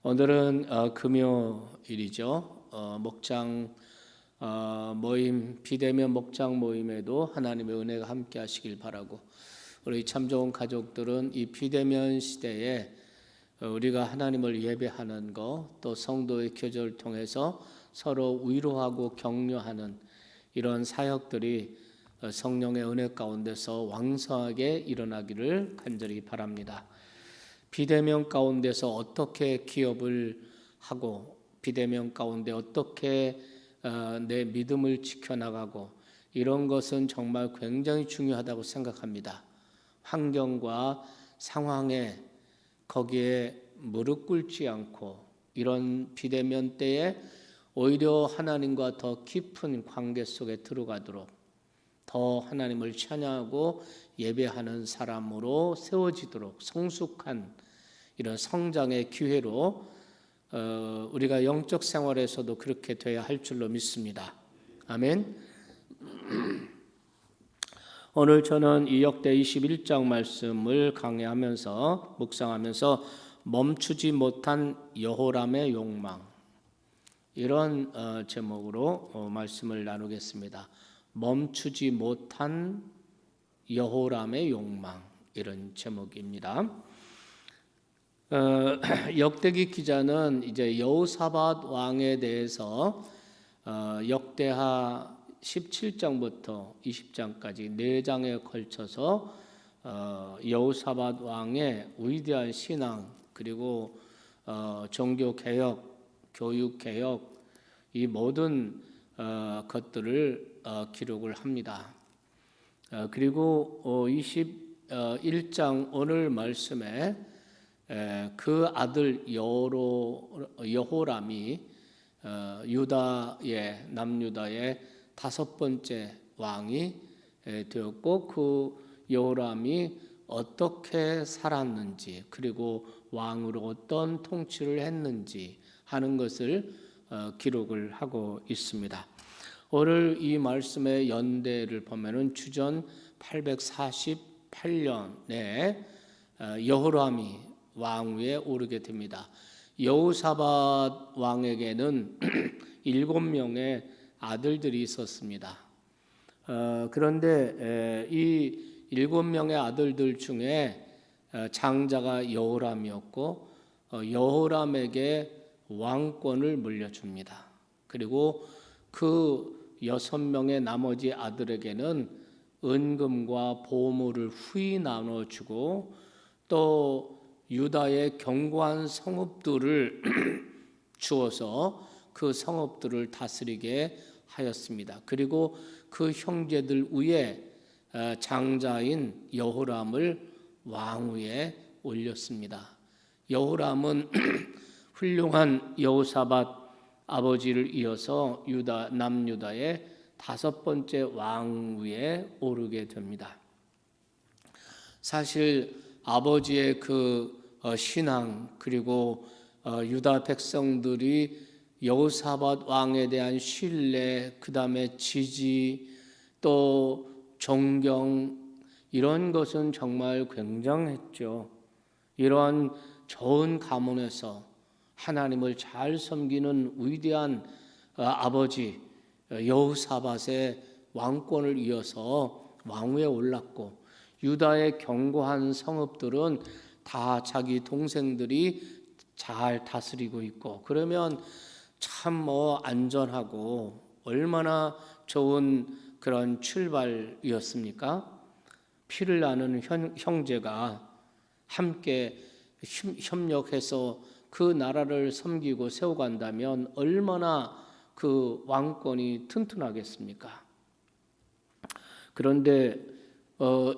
오늘은 금요일이죠. 목장 모임, 비대면 목장 모임에도 하나님의 은혜가 함께 하시길 바라고, 우리 참 좋은 가족들은 이 비대면 시대에 우리가 하나님을 예배하는 것, 또 성도의 교제를 통해서 서로 위로하고 격려하는 이런 사역들이 성령의 은혜 가운데서 왕성하게 일어나기를 간절히 바랍니다. 비대면 가운데서 어떻게 기업을 하고, 비대면 가운데 어떻게 내 믿음을 지켜나가고, 이런 것은 정말 굉장히 중요하다고 생각합니다. 환경과 상황에 거기에 무릎 꿇지 않고, 이런 비대면 때에 오히려 하나님과 더 깊은 관계 속에 들어가도록, 더 하나님을 찬양하고 예배하는 사람으로 세워지도록 성숙한 이런 성장의 기회로 우리가 영적 생활에서도 그렇게 돼야 할 줄로 믿습니다. 아멘. 오늘 저는 이 역대 21장 말씀을 강의하면서 묵상하면서 멈추지 못한 여호람의 욕망, 이런 제목으로 말씀을 나누겠습니다. 멈추지 못한 여호람의 욕망, 이런 제목입니다. 역대기 기자는 이제 여호사밧 왕에 대해서 역대하 17장부터 20장까지 4장에 걸쳐서 여호사밧 왕의 위대한 신앙, 그리고 종교개혁, 교육개혁, 이 모든 것들을 기록을 합니다. 그리고 21장 오늘 말씀에 그 아들 여호람이 유다의, 남유다의 5번째 왕이 되었고, 그 여호람이 어떻게 살았는지, 그리고 왕으로 어떤 통치를 했는지 하는 것을 기록을 하고 있습니다. 오늘 이 말씀의 연대를 보면은 주전 848년에 여호람이 왕위에 오르게 됩니다. 여호사밧 왕에게는 7명의 아들들이 있었습니다. 그런데 이 7명의 아들들 중에 장자가 여호람이었고, 여호람에게 왕권을 물려줍니다. 그리고 그 6명의 나머지 아들에게는 은금과 보물을 후히 나눠주고, 또 유다의 견고한 성읍들을 주어서 그 성읍들을 다스리게 하였습니다. 그리고 그 형제들 위에 장자인 여호람을 왕위에 올렸습니다. 여호람은 훌륭한 여호사밧 아버지를 이어서 남유다의 5번째 왕위에 오르게 됩니다. 사실 아버지의 그 신앙, 그리고 유다 백성들이 여호사밧 왕에 대한 신뢰, 그 다음에 지지, 또 존경, 이런 것은 정말 굉장했죠. 이러한 좋은 가문에서 하나님을 잘 섬기는 위대한 아버지 여호사밧의 왕권을 이어서 왕위에 올랐고, 유다의 견고한 성읍들은 다 자기 동생들이 잘 다스리고 있고, 그러면 참 안전하고 얼마나 좋은 그런 출발이었습니까? 피를 나누는 형제가 함께 협력해서 그 나라를 섬기고 세워간다면 얼마나 그 왕권이 튼튼하겠습니까? 그런데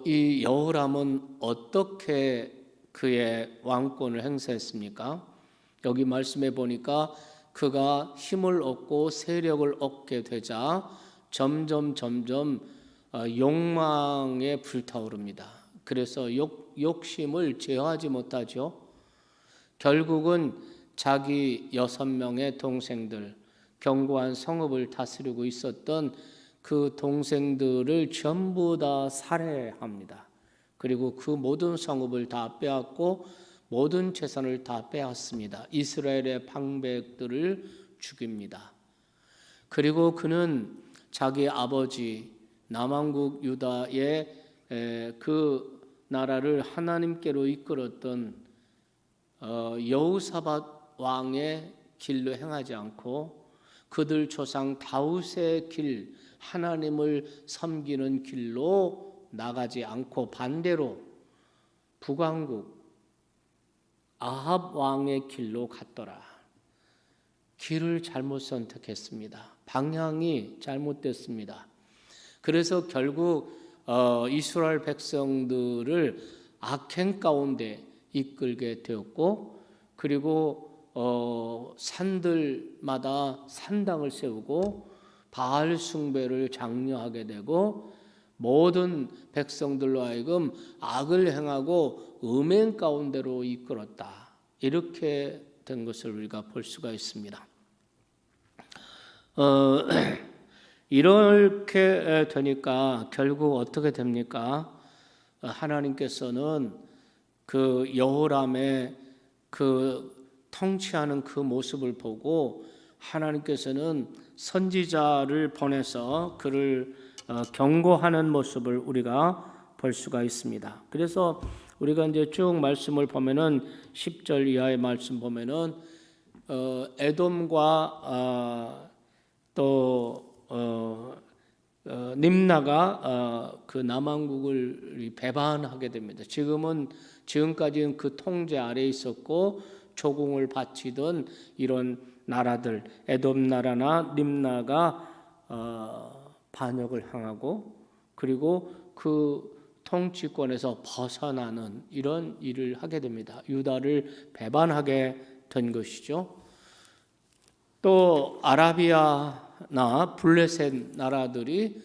이 여호람은 어떻게 그의 왕권을 행사했습니까? 여기 말씀해 보니까 그가 힘을 얻고 세력을 얻게 되자 점점 욕망에 불타오릅니다. 그래서 욕심을 제어하지 못하죠. 결국은 자기 6명의 동생들, 견고한 성읍을 다스리고 있었던 그 동생들을 전부 다 살해합니다. 그리고 그 모든 성읍을 다 빼앗고 모든 재산을 다 빼앗습니다. 이스라엘의 방백들을 죽입니다. 그리고 그는 자기 아버지 남왕국 유다의 그 나라를 하나님께로 이끌었던 여호사밧 왕의 길로 행하지 않고 그들 조상 다윗의 길, 하나님을 섬기는 길로 나가지 않고 반대로 북왕국 아합 왕의 길로 갔더라. 길을 잘못 선택했습니다. 방향이 잘못됐습니다. 그래서 결국 이스라엘 백성들을 악행 가운데 이끌게 되었고, 그리고 산들마다 산당을 세우고 바알 숭배를 장려하게 되고 모든 백성들로 하여금 악을 행하고 음행 가운데로 이끌었다. 이렇게 된 것을 우리가 볼 수가 있습니다. 이렇게 되니까 결국 어떻게 됩니까? 하나님께서는 그 여호람의 그 통치하는 그 모습을 보고 하나님께서는 선지자를 보내서 그를 경고하는 모습을 우리가 볼 수가 있습니다. 그래서 우리가 이제 쭉 말씀을 보면은 10절 이하의 말씀 보면은 에돔과 또 림나가 그 남왕국을 배반하게 됩니다. 지금까지는 그 통제 아래에 있었고 조공을 바치던 이런 나라들 에돔 나라나 림나가 반역을 향하고 그리고 그 통치권에서 벗어나는 이런 일을 하게 됩니다. 유다를 배반하게 된 것이죠. 또 아라비아나 블레셋 나라들이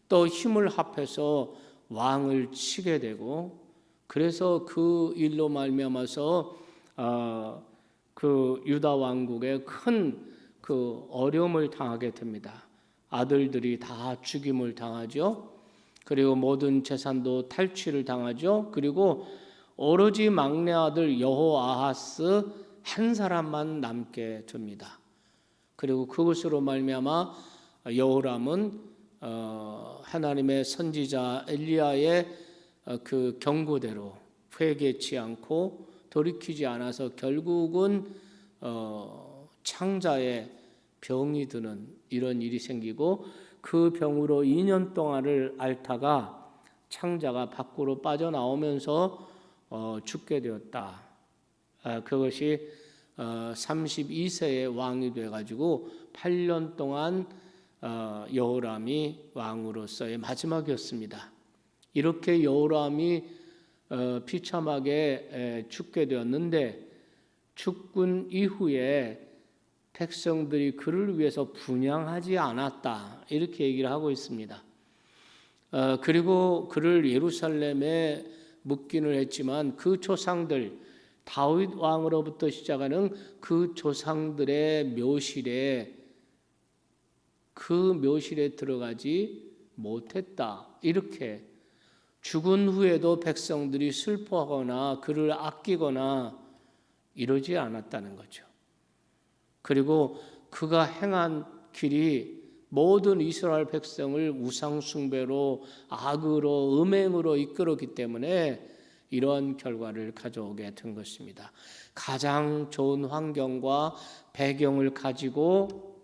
또 힘을 합해서 왕을 치게 되고 그래서 그 일로 말미암아서 그 유다 왕국에 큰 그 어려움을 당하게 됩니다. 아들들이 다 죽임을 당하죠. 그리고 모든 재산도 탈취를 당하죠. 그리고 오로지 막내 아들 여호아하스 한 사람만 남게 됩니다. 그리고 그것으로 말미암아 여호람은 하나님의 선지자 엘리야의 그 경고대로 회개치 않고 돌이키지 않아서 결국은 창자에 병이 드는 이런 일이 생기고 그 병으로 2년 동안을 앓다가 창자가 밖으로 빠져나오면서 죽게 되었다. 그것이 32세의 왕이 돼가지고 8년 동안 여호람이 왕으로서의 마지막이었습니다. 이렇게 여호람이 비참하게 죽게 되었는데 죽군 이후에 백성들이 그를 위해서 분향하지 않았다. 이렇게 얘기를 하고 있습니다. 그리고 그를 예루살렘에 묻기는 했지만 그 조상들 다윗 왕으로부터 시작하는 그 조상들의 묘실에 들어가지 못했다. 이렇게 죽은 후에도 백성들이 슬퍼하거나 그를 아끼거나 이러지 않았다는 거죠. 그리고 그가 행한 길이 모든 이스라엘 백성을 우상 숭배로 악으로 음행으로 이끌었기 때문에 이러한 결과를 가져오게 된 것입니다. 가장 좋은 환경과 배경을 가지고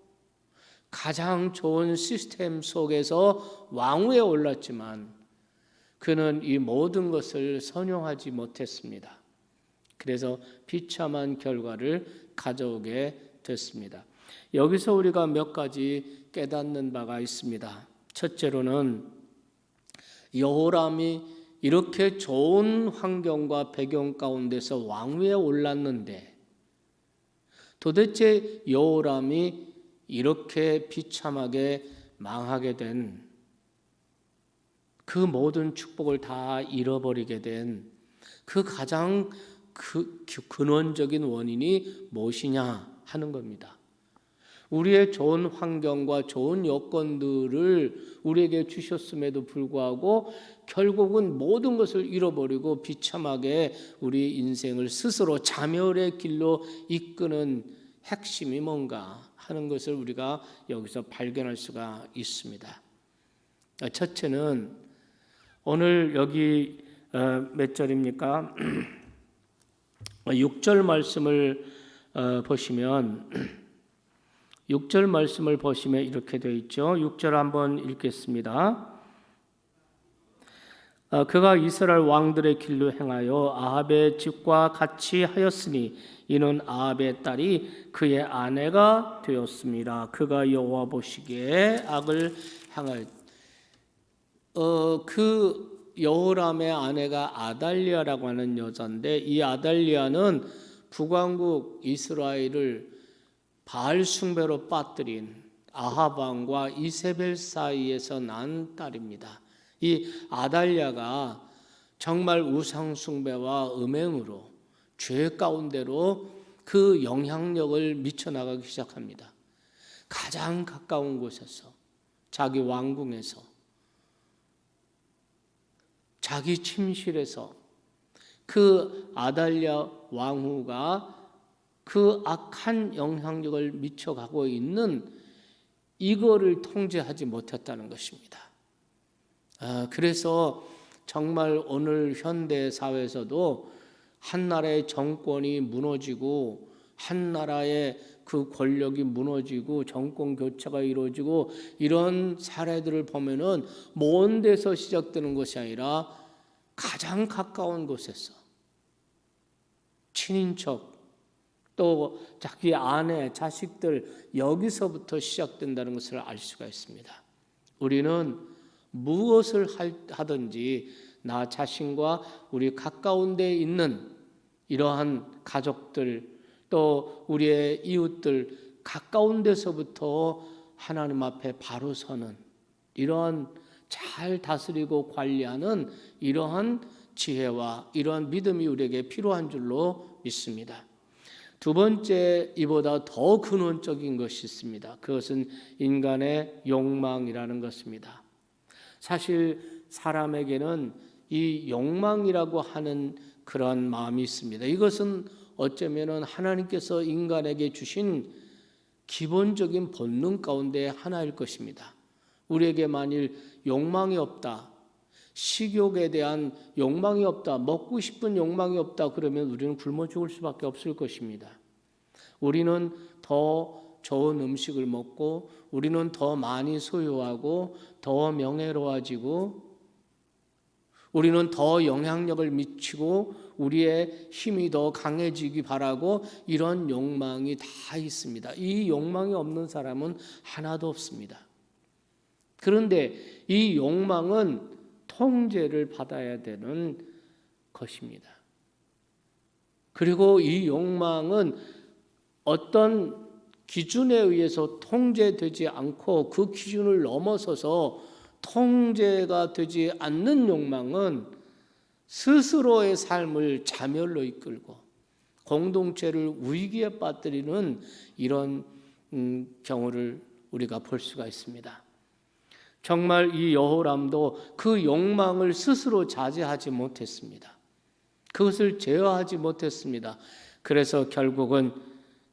가장 좋은 시스템 속에서 왕위에 올랐지만 그는 이 모든 것을 선용하지 못했습니다. 그래서 비참한 결과를 가져오게 됐습니다. 여기서 우리가 몇 가지 깨닫는 바가 있습니다. 첫째로는 여호람이 이렇게 좋은 환경과 배경 가운데서 왕위에 올랐는데 도대체 여호람이 이렇게 비참하게 망하게 된 그 모든 축복을 다 잃어버리게 된 그 가장 근원적인 원인이 무엇이냐 하는 겁니다. 우리의 좋은 환경과 좋은 여건들을 우리에게 주셨음에도 불구하고 결국은 모든 것을 잃어버리고 비참하게 우리 인생을 스스로 자멸의 길로 이끄는 핵심이 뭔가 하는 것을 우리가 여기서 발견할 수가 있습니다. 첫째는 오늘 여기 몇 절입니까? 6절 말씀을 보시면 6절 말씀을 보시면 이렇게 되어 있죠. 6절 한번 읽겠습니다. 그가 이스라엘 왕들의 길로 행하여 아합의 집과 같이 하였으니 이는 아합의 딸이 그의 아내가 되었습니다. 그가 여호와 보시기에 악을 행할 그 여호람의 아내가 아달리아라고 하는 여자인데, 이 아달리아는 북왕국 이스라엘을 바알 숭배로 빠뜨린 아합 왕과 이세벨 사이에서 난 딸입니다. 이 아달리아가 정말 우상 숭배와 음행으로 죄 가운데로 그 영향력을 미쳐나가기 시작합니다. 가장 가까운 곳에서, 자기 왕궁에서, 자기 침실에서 그 아달랴 왕후가 그 악한 영향력을 미쳐가고 있는 이거를 통제하지 못했다는 것입니다. 그래서 정말 오늘 현대 사회에서도 한 나라의 정권이 무너지고 한 나라의 그 권력이 무너지고 정권 교체가 이루어지고 이런 사례들을 보면은 먼 데서 시작되는 것이 아니라 가장 가까운 곳에서 친인척 또 자기 아내, 자식들 여기서부터 시작된다는 것을 알 수가 있습니다. 우리는 무엇을 하든지 나 자신과 우리 가까운 데 있는 이러한 가족들 또 우리의 이웃들 가까운 데서부터 하나님 앞에 바로 서는 이러한 잘 다스리고 관리하는 이러한 지혜와 이러한 믿음이 우리에게 필요한 줄로 믿습니다. 두 번째, 이보다 더 근원적인 것이 있습니다. 그것은 인간의 욕망이라는 것입니다. 사실 사람에게는 이 욕망이라고 하는 그런 마음이 있습니다. 이것은 어쩌면 하나님께서 인간에게 주신 기본적인 본능 가운데 하나일 것입니다. 우리에게 만일 욕망이 없다, 식욕에 대한 욕망이 없다, 먹고 싶은 욕망이 없다 그러면 우리는 굶어 죽을 수밖에 없을 것입니다. 우리는 더 좋은 음식을 먹고 우리는 더 많이 소유하고 더 명예로워지고 우리는 더 영향력을 미치고 우리의 힘이 더 강해지기 바라고 이런 욕망이 다 있습니다. 이 욕망이 없는 사람은 하나도 없습니다. 그런데 이 욕망은 통제를 받아야 되는 것입니다. 그리고 이 욕망은 어떤 기준에 의해서 통제되지 않고 그 기준을 넘어서서 통제가 되지 않는 욕망은 스스로의 삶을 자멸로 이끌고 공동체를 위기에 빠뜨리는 이런 경우를 우리가 볼 수가 있습니다. 정말 이 여호람도 그 욕망을 스스로 자제하지 못했습니다. 그것을 제어하지 못했습니다. 그래서 결국은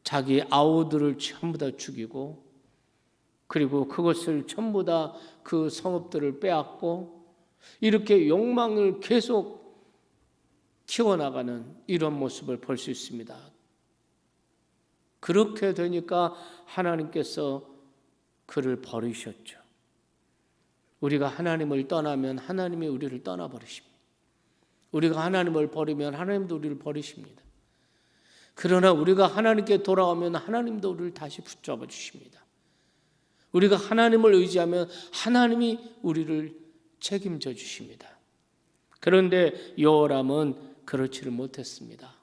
자기 아우들을 전부 다 죽이고 그리고 그것을 전부 다 그 성읍들을 빼앗고 이렇게 욕망을 계속 키워나가는 이런 모습을 볼 수 있습니다. 그렇게 되니까 하나님께서 그를 버리셨죠. 우리가 하나님을 떠나면 하나님이 우리를 떠나버리십니다. 우리가 하나님을 버리면 하나님도 우리를 버리십니다. 그러나 우리가 하나님께 돌아오면 하나님도 우리를 다시 붙잡아 주십니다. 우리가 하나님을 의지하면 하나님이 우리를 책임져 주십니다. 그런데 여호람은 그렇지를 못했습니다.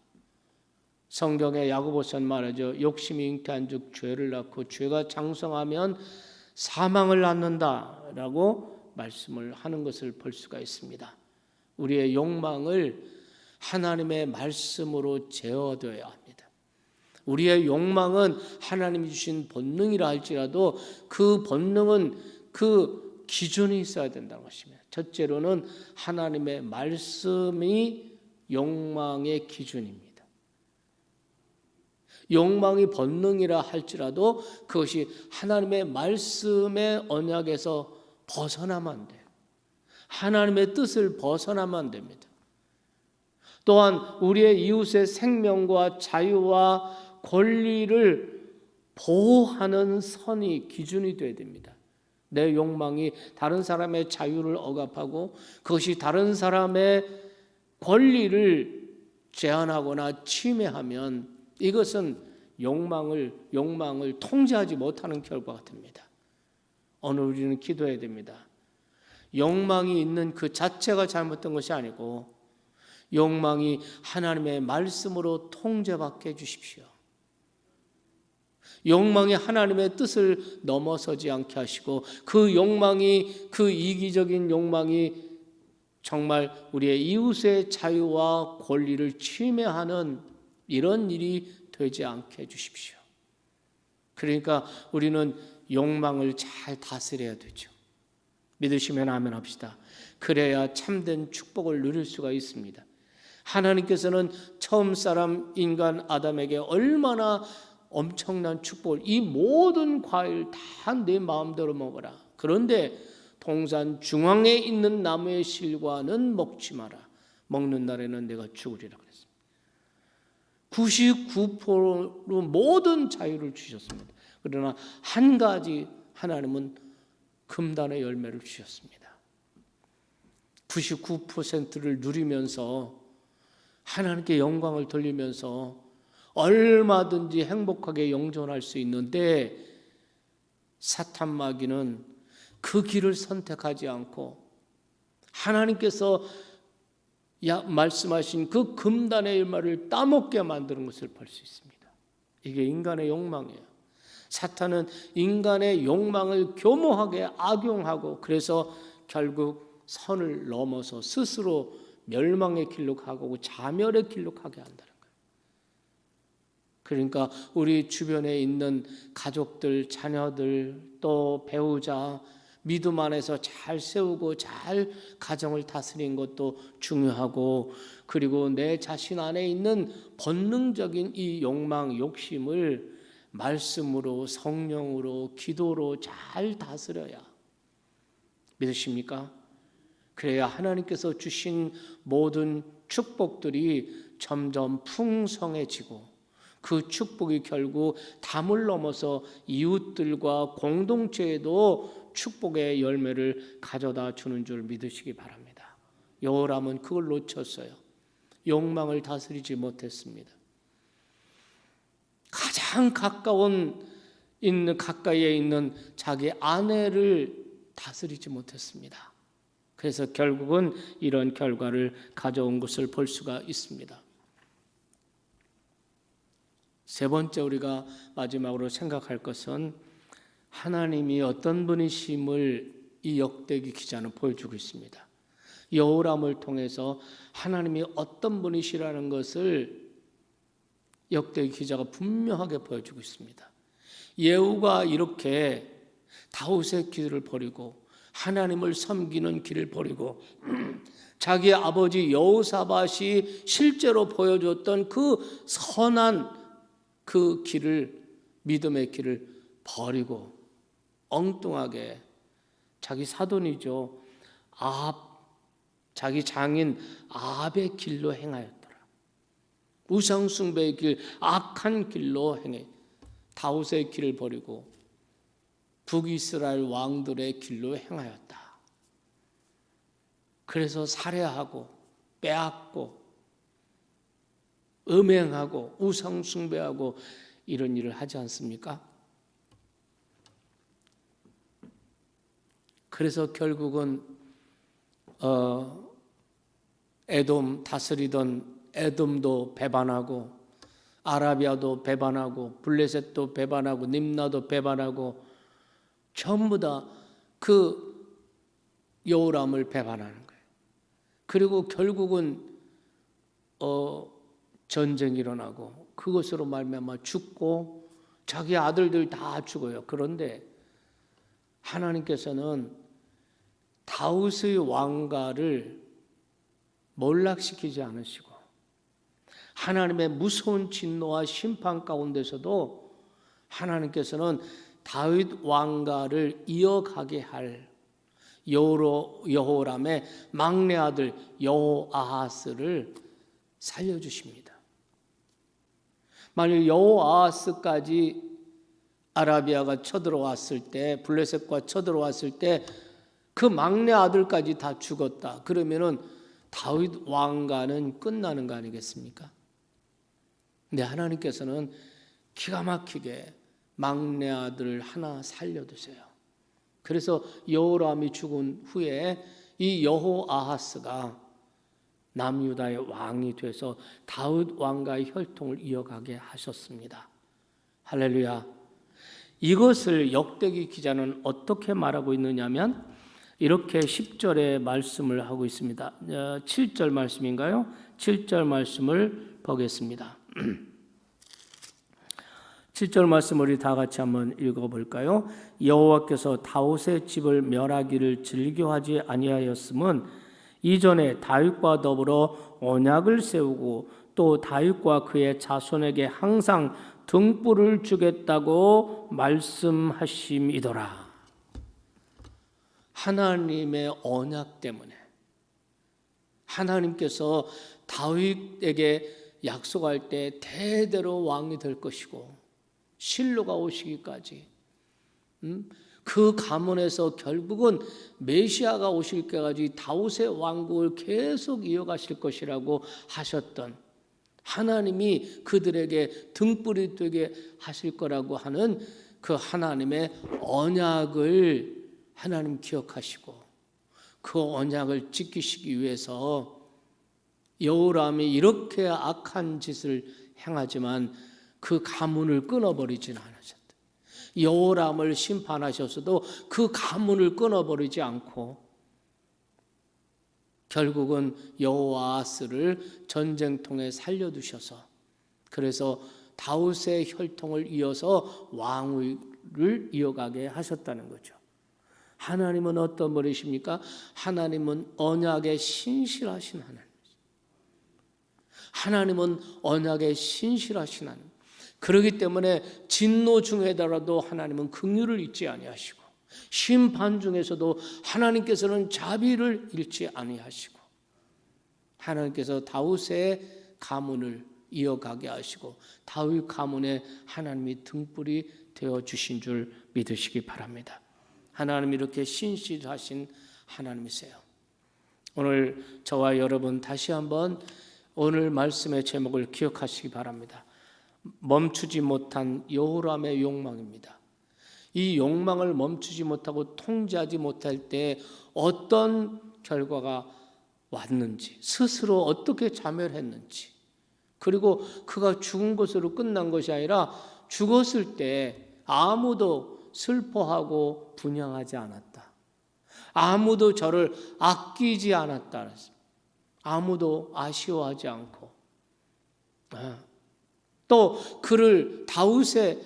성경에 야고보서는 말하죠. 욕심이 잉태한 즉 죄를 낳고 죄가 장성하면 사망을 낳는다라고 말씀을 하는 것을 볼 수가 있습니다. 우리의 욕망을 하나님의 말씀으로 제어되어야 합니다. 우리의 욕망은 하나님이 주신 본능이라 할지라도 그 본능은 그 기준이 있어야 된다는 것입니다. 첫째로는 하나님의 말씀이 욕망의 기준입니다. 욕망이 본능이라 할지라도 그것이 하나님의 말씀의 언약에서 벗어나면 안 돼요. 하나님의 뜻을 벗어나면 안 됩니다. 또한 우리의 이웃의 생명과 자유와 권리를 보호하는 선이 기준이 되어야 됩니다. 내 욕망이 다른 사람의 자유를 억압하고 그것이 다른 사람의 권리를 제한하거나 침해하면 이것은 욕망을 통제하지 못하는 결과가 됩니다. 오늘 우리는 기도해야 됩니다. 욕망이 있는 그 자체가 잘못된 것이 아니고 욕망이 하나님의 말씀으로 통제받게 해주십시오. 욕망이 하나님의 뜻을 넘어서지 않게 하시고 그 욕망이, 그 이기적인 욕망이 정말 우리의 이웃의 자유와 권리를 침해하는 이런 일이 되지 않게 해주십시오. 그러니까 우리는 욕망을 잘 다스려야 되죠. 믿으시면 아멘 합시다. 그래야 참된 축복을 누릴 수가 있습니다. 하나님께서는 처음 사람 인간 아담에게 얼마나 엄청난 축복을, 이 모든 과일 다 내 마음대로 먹어라. 그런데 동산 중앙에 있는 나무의 실과는 먹지 마라. 먹는 날에는 내가 죽으리라 그랬습니다. 99% 모든 자유를 주셨습니다. 그러나 한 가지 하나님은 금단의 열매를 주셨습니다. 99%를 누리면서 하나님께 영광을 돌리면서 얼마든지 행복하게 영존할 수 있는데 사탄 마귀는 그 길을 선택하지 않고 하나님께서 말씀하신 그 금단의 열매를 따먹게 만드는 것을 볼 수 있습니다. 이게 인간의 욕망이에요. 사탄은 인간의 욕망을 교모하게 악용하고 그래서 결국 선을 넘어서 스스로 멸망의 길로 가고 자멸의 길로 가게 한다는 거예요. 그러니까 우리 주변에 있는 가족들, 자녀들, 또 배우자, 믿음 안에서 잘 세우고 잘 가정을 다스리는 것도 중요하고, 그리고 내 자신 안에 있는 본능적인 이 욕망, 욕심을 말씀으로, 성령으로, 기도로 잘 다스려야. 믿으십니까? 그래야 하나님께서 주신 모든 축복들이 점점 풍성해지고 그 축복이 결국 담을 넘어서 이웃들과 공동체에도 축복의 열매를 가져다 주는 줄 믿으시기 바랍니다. 여호람은 그걸 놓쳤어요. 욕망을 다스리지 못했습니다. 가장 가까이에 있는 자기 아내를 다스리지 못했습니다. 그래서 결국은 이런 결과를 가져온 것을 볼 수가 있습니다. 세 번째 우리가 마지막으로 생각할 것은 하나님이 어떤 분이심을 이 역대기 기자는 보여주고 있습니다. 여호람을 통해서 하나님이 어떤 분이시라는 것을 역대기 기자가 분명하게 보여주고 있습니다. 예후가 이렇게 다윗의 길을 버리고 하나님을 섬기는 길을 버리고 자기 아버지 여호사밧이 실제로 보여줬던 그 선한 그 길을, 믿음의 길을 버리고 엉뚱하게 자기 사돈이죠, 자기 장인 아합의 길로 행하였더라. 우상숭배의 길, 악한 길로 행해 다윗의 길을 버리고 북이스라엘 왕들의 길로 행하였다. 그래서 살해하고 빼앗고 음행하고 우상숭배하고 이런 일을 하지 않습니까? 그래서 결국은 에돔 다스리던 에돔도 배반하고 아라비아도 배반하고 블레셋도 배반하고 림나도 배반하고 전부 다 그 여호람을 배반하는 거예요. 그리고 결국은 전쟁이 일어나고 그것으로 말미암아 죽고 자기 아들들 다 죽어요. 그런데 하나님께서는 다윗의 왕가를 몰락시키지 않으시고 하나님의 무서운 진노와 심판 가운데서도 하나님께서는 다윗 왕가를 이어가게 할 여호람의 막내 아들 여호아하스를 살려주십니다. 만약 여호아하스까지 아라비아가 쳐들어왔을 때, 블레셋과 쳐들어왔을 때 그 막내 아들까지 다 죽었다. 그러면은 다윗 왕가는 끝나는 거 아니겠습니까? 근데 하나님께서는 기가 막히게 막내 아들을 하나 살려두세요. 그래서 여호람이 죽은 후에 이 여호아하스가 남유다의 왕이 돼서 다윗 왕가의 혈통을 이어가게 하셨습니다. 할렐루야. 이것을 역대기 기자는 어떻게 말하고 있느냐면 이렇게 10절에 말씀을 하고 있습니다. 7절 말씀인가요? 7절 말씀을 보겠습니다. 7절 말씀 우리 다 같이 한번 읽어볼까요? 여호와께서 다윗의 집을 멸하기를 즐겨하지 아니하였음은 이전에 다윗과 더불어 언약을 세우고 또 다윗과 그의 자손에게 항상 등불을 주겠다고 말씀하심이더라. 하나님의 언약 때문에 하나님께서 다윗에게 약속할 때 대대로 왕이 될 것이고 실로가 오시기까지 그 가문에서 결국은 메시아가 오실 때까지 다윗의 왕국을 계속 이어가실 것이라고 하셨던 하나님이 그들에게 등불이 되게 하실 거라고 하는 그 하나님의 언약을 하나님 기억하시고 그 언약을 지키시기 위해서 여호람이 이렇게 악한 짓을 행하지만 그 가문을 끊어버리지는 않으셨다. 여호람을 심판하셨어도 그 가문을 끊어버리지 않고 결국은 여호아스를 전쟁통에 살려두셔서 그래서 다윗의 혈통을 이어서 왕위를 이어가게 하셨다는 거죠. 하나님은 어떤 분이십니까? 하나님은 언약에 신실하신 하나님. 하나님은 언약에 신실하신 하나님. 그렇기 때문에 진노 중에더라도 하나님은 긍휼을 잊지 아니하시고 심판 중에서도 하나님께서는 자비를 잃지 아니하시고 하나님께서 다윗의 가문을 이어가게 하시고 다윗 가문에 하나님이 등불이 되어 주신 줄 믿으시기 바랍니다. 하나님 이렇게 신실하신 하나님이세요. 오늘 저와 여러분 다시 한번 오늘 말씀의 제목을 기억하시기 바랍니다. 멈추지 못한 여호람의 욕망입니다. 이 욕망을 멈추지 못하고 통제하지 못할 때 어떤 결과가 왔는지, 스스로 어떻게 자멸했는지, 그리고 그가 죽은 것으로 끝난 것이 아니라 죽었을 때 아무도 슬퍼하고 분향하지 않았다. 아무도 저를 아끼지 않았다. 아무도 아쉬워하지 않고 또 그를 다윗의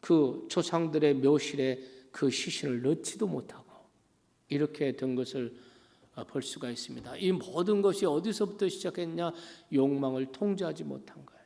그 조상들의 묘실에 그 시신을 넣지도 못하고 이렇게 된 것을 볼 수가 있습니다. 이 모든 것이 어디서부터 시작했냐? 욕망을 통제하지 못한 거예요.